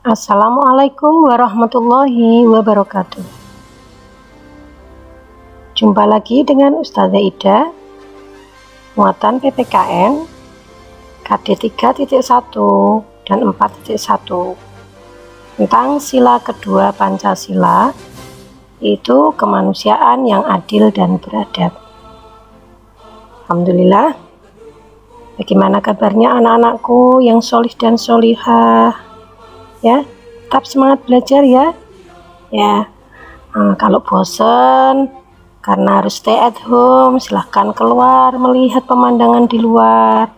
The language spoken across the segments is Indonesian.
Assalamualaikum warahmatullahi wabarakatuh. Jumpa lagi dengan Ustazah Ida, muatan PPKN KD 3.1 dan 4.1 tentang sila kedua Pancasila, yaitu kemanusiaan yang adil dan beradab. Alhamdulillah. Bagaimana kabarnya anak-anakku yang solih dan solihah? Ya, tetap semangat belajar ya. Kalau bosan karena harus stay at home, silahkan keluar melihat pemandangan di luar,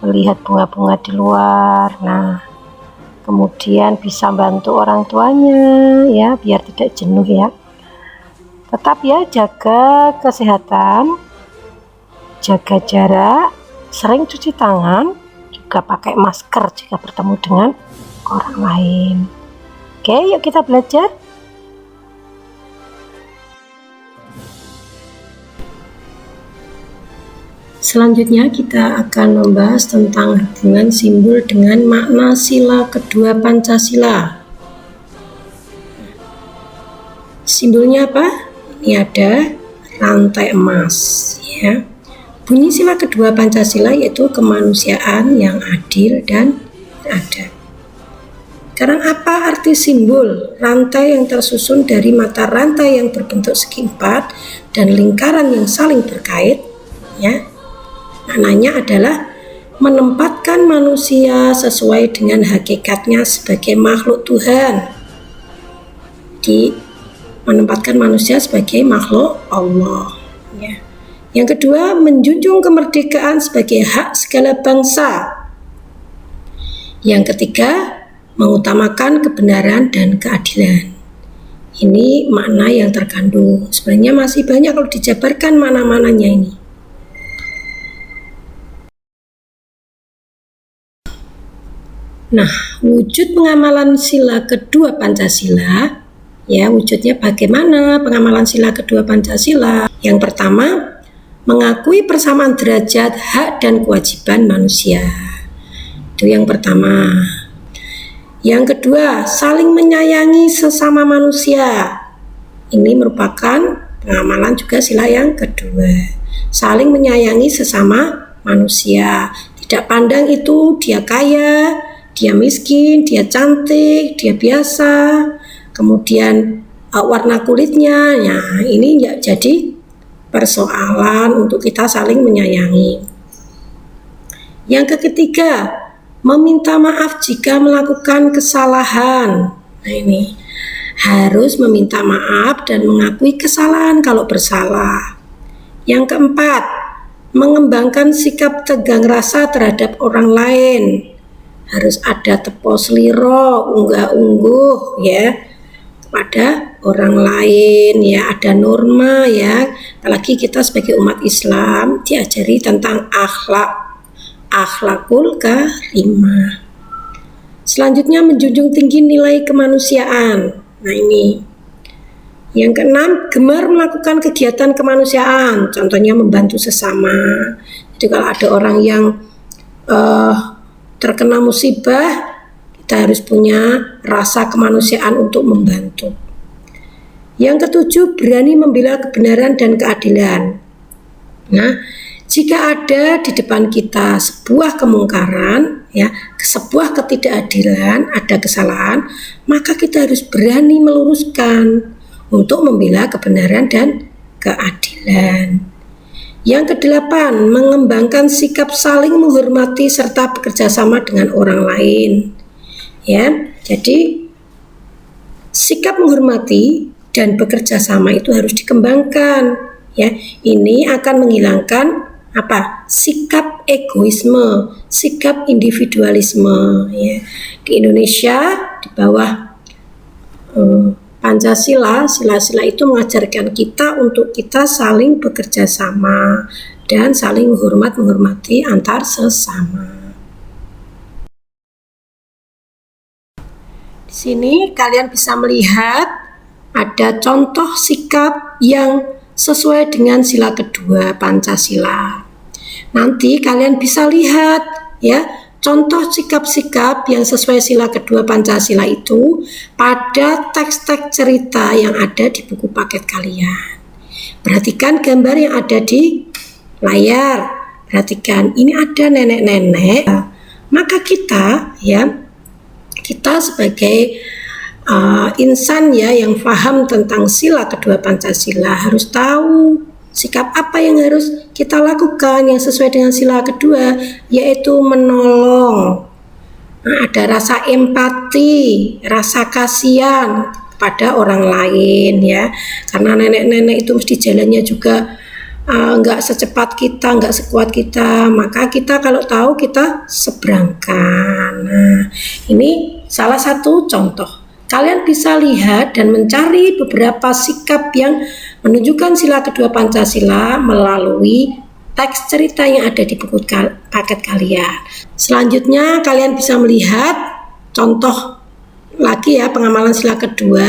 melihat bunga-bunga di luar. Nah, kemudian bisa bantu orang tuanya ya, biar tidak jenuh ya. Tetap ya, jaga kesehatan, jaga jarak, sering cuci tangan, juga pakai masker jika bertemu dengan orang lain. Oke, yuk kita belajar. Selanjutnya kita akan membahas tentang hubungan simbol dengan makna sila kedua Pancasila. Simbolnya apa? Ini ada rantai emas ya. Bunyi sila kedua Pancasila yaitu kemanusiaan yang adil dan beradab. Sekarang apa arti simbol rantai yang tersusun dari mata rantai yang berbentuk segi empat dan lingkaran yang saling berkait? Ya, maknanya adalah menempatkan manusia sesuai dengan hakikatnya sebagai makhluk Tuhan. Menempatkan manusia sebagai makhluk Allah. Ya. Yang kedua, menjunjung kemerdekaan sebagai hak segala bangsa. Yang ketiga, mengutamakan kebenaran dan keadilan. Ini makna yang terkandung. Sebenarnya masih banyak kalau dijabarkan makna-maknanya ini. Nah, wujud pengamalan sila kedua Pancasila, ya, wujudnya bagaimana pengamalan sila kedua Pancasila? Yang pertama, mengakui persamaan derajat hak dan kewajiban manusia. Itu yang pertama. Yang kedua, saling menyayangi sesama manusia. Ini merupakan pengamalan juga sila yang kedua. Saling menyayangi sesama manusia. Tidak pandang itu dia kaya, dia miskin, dia cantik, dia biasa, kemudian warna kulitnya. Nah, ini jadi persoalan untuk kita saling menyayangi. Yang ketiga, meminta maaf jika melakukan kesalahan. Nah, ini harus meminta maaf dan mengakui kesalahan kalau bersalah. Yang keempat, mengembangkan sikap tegang rasa terhadap orang lain. Harus ada tepos liro, unggah-ungguh ya kepada orang lain ya, ada norma ya. Apalagi kita sebagai umat Islam diajari tentang akhlakul karimah. Selanjutnya, menjunjung tinggi nilai kemanusiaan. Nah, ini yang keenam, gemar melakukan kegiatan kemanusiaan, contohnya membantu sesama. Jadi kalau ada orang yang terkena musibah, kita harus punya rasa kemanusiaan untuk membantu. Yang ketujuh, berani membela kebenaran dan keadilan. Nah, jika ada di depan kita sebuah kemungkaran, ya, sebuah ketidakadilan, ada kesalahan, maka kita harus berani meluruskan untuk membela kebenaran dan keadilan. Yang kedelapan, mengembangkan sikap saling menghormati serta bekerja sama dengan orang lain. Ya, jadi sikap menghormati dan bekerja sama itu harus dikembangkan. Ya, ini akan menghilangkan sikap egoisme, sikap individualisme ya. Di Indonesia di bawah Pancasila, sila-sila itu mengajarkan kita untuk kita saling bekerja sama dan saling menghormati antar sesama. Di sini kalian bisa melihat ada contoh sikap yang sesuai dengan sila kedua Pancasila. Nanti kalian bisa lihat ya contoh sikap-sikap yang sesuai sila kedua Pancasila itu pada teks-teks cerita yang ada di buku paket kalian. Perhatikan gambar yang ada di layar. Perhatikan, ini ada nenek-nenek. Maka kita sebagai insan ya yang paham tentang sila kedua Pancasila harus tahu sikap apa yang harus kita lakukan yang sesuai dengan sila kedua, yaitu menolong. Ada rasa empati, rasa kasihan pada orang lain ya, karena nenek-nenek itu mesti jalannya juga nggak secepat kita, nggak sekuat kita, maka kita kalau tahu kita seberangkan. Nah, ini salah satu contoh. Kalian bisa lihat dan mencari beberapa sikap yang menunjukkan sila kedua Pancasila melalui teks cerita yang ada di buku paket kalian. Selanjutnya kalian bisa melihat contoh lagi ya pengamalan sila kedua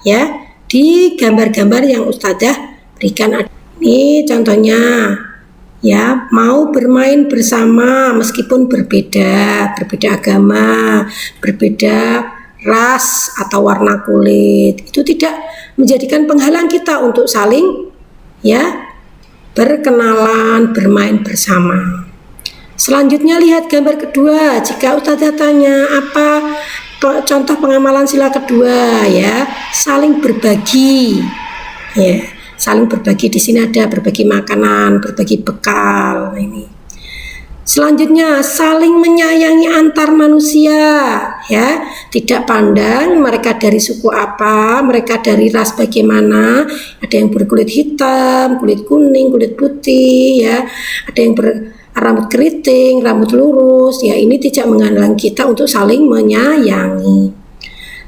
ya di gambar-gambar yang Ustazah berikan. Ini contohnya ya, mau bermain bersama meskipun berbeda agama, berbeda ras atau warna kulit. Itu tidak menjadikan penghalang kita untuk saling ya berkenalan, bermain bersama. Selanjutnya lihat gambar kedua. Jika Ustazah tanya apa contoh pengamalan sila kedua ya, saling berbagi ya. Saling berbagi, di sini ada berbagi makanan, berbagi bekal. Ini. Selanjutnya saling menyayangi antar manusia, ya. Tidak pandang mereka dari suku apa, mereka dari ras bagaimana. Ada yang berkulit hitam, kulit kuning, kulit putih, ya. Ada yang berambut keriting, rambut lurus. Ya, ini tidak menghalangi kita untuk saling menyayangi.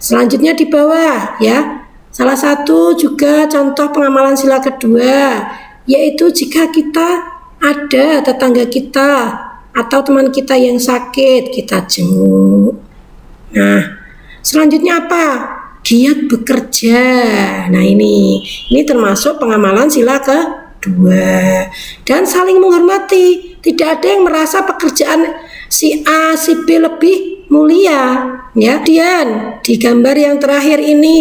Selanjutnya di bawah, ya. Salah satu juga contoh pengamalan sila kedua, yaitu jika kita ada tetangga kita atau teman kita yang sakit, kita jenguk. Nah, selanjutnya apa? Giat bekerja. Nah, ini termasuk pengamalan sila kedua. Dan saling menghormati. Tidak ada yang merasa pekerjaan si A, si B lebih mulia. Ya, kemudian di gambar yang terakhir ini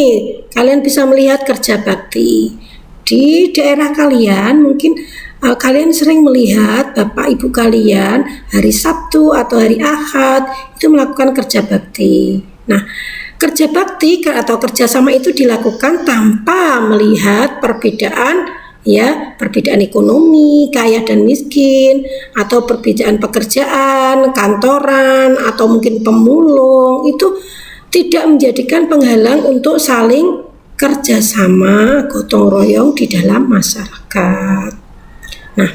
kalian bisa melihat kerja bakti. Di daerah kalian mungkin kalian sering melihat bapak ibu kalian hari Sabtu atau hari Ahad itu melakukan kerja bakti. Nah, kerja bakti atau kerjasama itu dilakukan tanpa melihat perbedaan ekonomi, kaya dan miskin, atau perbedaan pekerjaan, kantoran, atau mungkin pemulung. Itu tidak menjadikan penghalang untuk saling kerjasama, gotong royong di dalam masyarakat. Nah,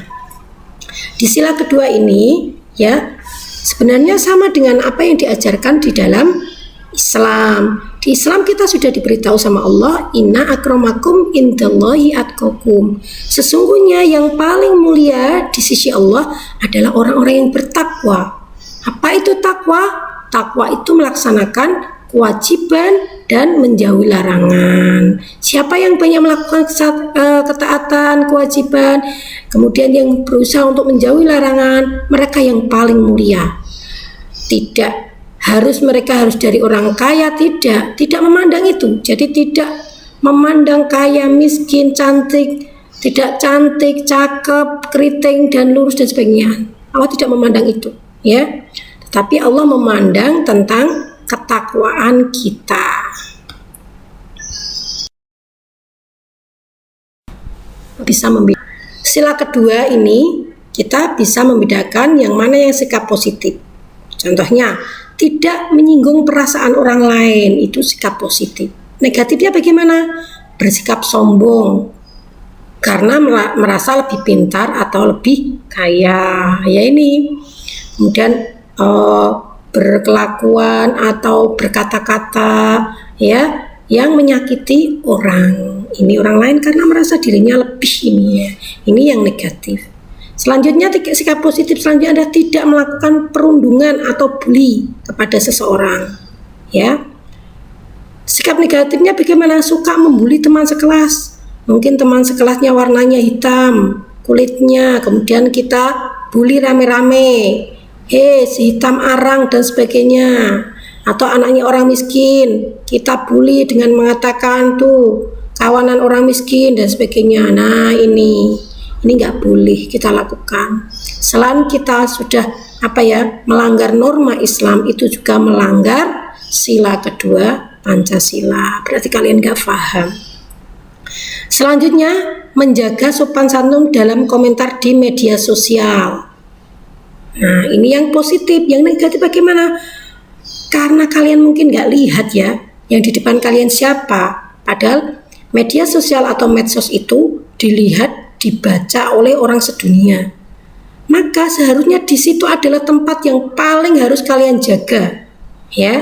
di sila kedua ini ya sebenarnya sama dengan apa yang diajarkan di dalam Islam. Di Islam kita sudah diberitahu sama Allah, inna akramakum indallahi atqakum. Sesungguhnya yang paling mulia di sisi Allah adalah orang-orang yang bertakwa. Apa itu takwa? Takwa itu melaksanakan kewajiban dan menjauhi larangan. Siapa yang banyak melakukan ketaatan, kewajiban, kemudian yang berusaha untuk menjauhi larangan, mereka yang paling mulia. Tidak mereka harus dari orang kaya, tidak memandang itu. Jadi tidak memandang kaya, miskin, cantik, tidak cantik, cakep, keriting dan lurus dan sebagainya. Allah tidak memandang itu, ya. Tetapi Allah memandang tentang ketakwaan kita. Bisa membedakan. Sila kedua ini kita bisa membedakan yang mana yang sikap positif. Contohnya, tidak menyinggung perasaan orang lain, itu sikap positif. Negatifnya bagaimana? Bersikap sombong karena merasa lebih pintar atau lebih kaya. Ya ini. Kemudian berkelakuan atau berkata-kata ya yang menyakiti orang. Ini orang lain karena merasa dirinya lebih ini ya. Ini yang negatif. Selanjutnya sikap positif selanjutnya adalah tidak melakukan perundungan atau bully kepada seseorang. Ya. Sikap negatifnya bagaimana? Suka membuli teman sekelas. Mungkin teman sekelasnya warnanya hitam, kulitnya, kemudian kita bully rame-rame. si hitam arang dan sebagainya, atau anaknya orang miskin kita bully dengan mengatakan tuh kawanan orang miskin dan sebagainya. Nah ini nggak boleh kita lakukan. Selain kita sudah melanggar norma Islam, itu juga melanggar sila kedua Pancasila. Berarti kalian nggak paham. Selanjutnya, menjaga sopan santun dalam komentar di media sosial. Nah ini yang positif. Yang negatif bagaimana? Karena kalian mungkin nggak lihat ya yang di depan kalian siapa, padahal media sosial atau medsos itu dilihat, dibaca oleh orang sedunia. Maka seharusnya di situ adalah tempat yang paling harus kalian jaga, ya.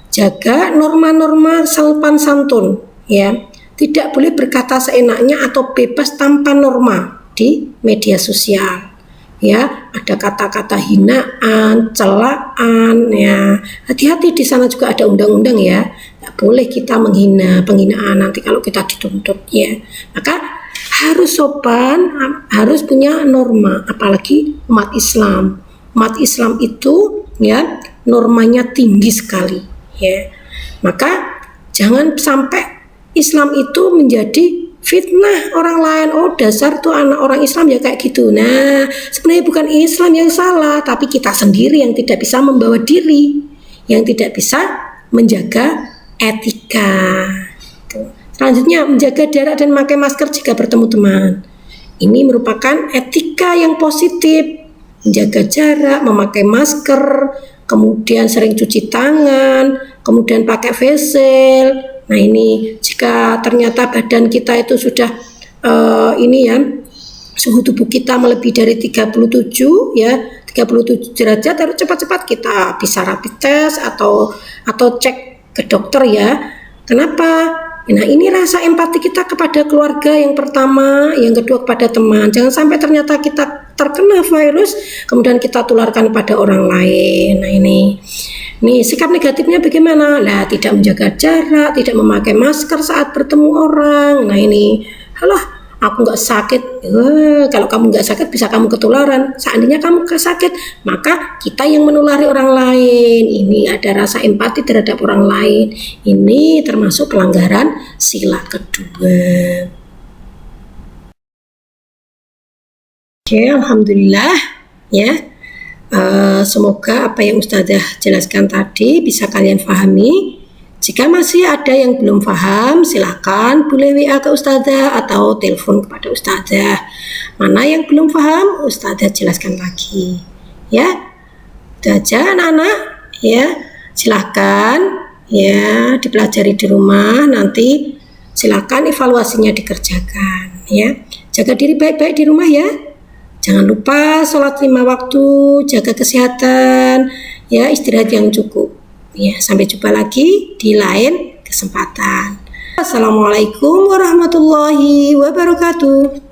Jaga norma-norma sopan santun, ya. Tidak boleh berkata seenaknya atau bebas tanpa norma di media sosial. Ya, ada kata-kata hinaan, celaan, ya. Hati-hati, di sana juga ada undang-undang ya. Tidak boleh kita menghina, penghinaan nanti kalau kita dituntut, ya. Maka harus sopan, harus punya norma, apalagi umat Islam. Umat Islam itu ya normanya tinggi sekali, ya. Maka jangan sampai Islam itu menjadi fitnah orang lain. Oh dasar tuh anak orang Islam ya kayak gitu. Nah sebenarnya bukan Islam yang salah, tapi kita sendiri yang tidak bisa membawa diri, yang tidak bisa menjaga etika. Selanjutnya, menjaga jarak dan memakai masker jika bertemu teman. Ini merupakan etika yang positif. Menjaga jarak, memakai masker, kemudian sering cuci tangan, kemudian pakai face shield. Nah ini jika ternyata badan kita itu sudah suhu tubuh kita melebihi dari 37 derajat, harus cepat-cepat kita bisa rapid test atau cek ke dokter ya. Kenapa? Nah ini rasa empati kita kepada keluarga yang pertama, yang kedua kepada teman. Jangan sampai ternyata kita terkena virus kemudian kita tularkan pada orang lain. Nah ini sikap negatifnya bagaimana? Lah tidak menjaga jarak, tidak memakai masker saat bertemu orang. Nah ini, halah aku nggak sakit. Kalau kamu nggak sakit bisa kamu ketularan. Seandainya kamu sakit, maka kita yang menulari orang lain. Ini ada rasa empati terhadap orang lain. Ini termasuk pelanggaran sila kedua. Oke, alhamdulillah ya. Semoga apa yang Ustazah jelaskan tadi bisa kalian pahami. Jika masih ada yang belum paham, silakan boleh WA ke Ustazah atau telepon kepada Ustazah. Mana yang belum paham, Ustazah jelaskan lagi. Ya, itu aja anak-anak. Ya, silakan ya dipelajari di rumah. Nanti silakan evaluasinya dikerjakan. Ya, jaga diri baik-baik di rumah ya. Jangan lupa sholat 5 waktu, jaga kesehatan, ya istirahat yang cukup. Ya, sampai jumpa lagi di lain kesempatan. Assalamualaikum warahmatullahi wabarakatuh.